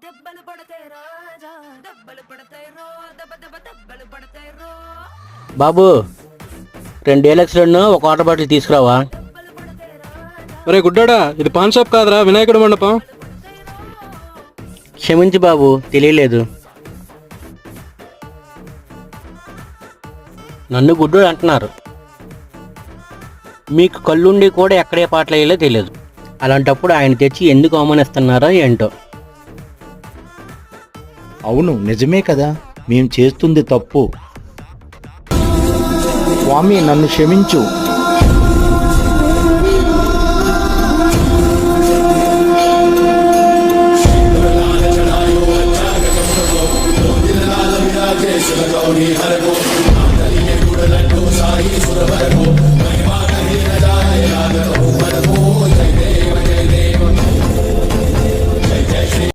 దెబ్బలు పడతాయి రాజా, దెబ్బలు పడతాయి రో, దెబ్బ దెబ్బ దెబ్బలు పడతాయి రో. బాబు 2 డీలక్స్ ఒక వాటర్ బాటిల్ తీసుకురావా. ఒరే గుడ్డోడా, ఇది పాన్ షాప్ కాదురా, వినాయకుడు మండపం. క్షమించి బాబు, తెలియలేదు. నన్ను గుడ్డోడు అంటున్నారు. మీకు కళ్ళుండి కూడా ఎక్కడే పాటలు వేయాలో తెలియదు. అలాంటప్పుడు ఆయన తెచ్చి ఎందుకు అవమానిస్తున్నారో ఏంటో. అవును, నిజమే కదా, మేం చేస్తుంది తప్పు. స్వామి నన్ను క్షమించు. Gauri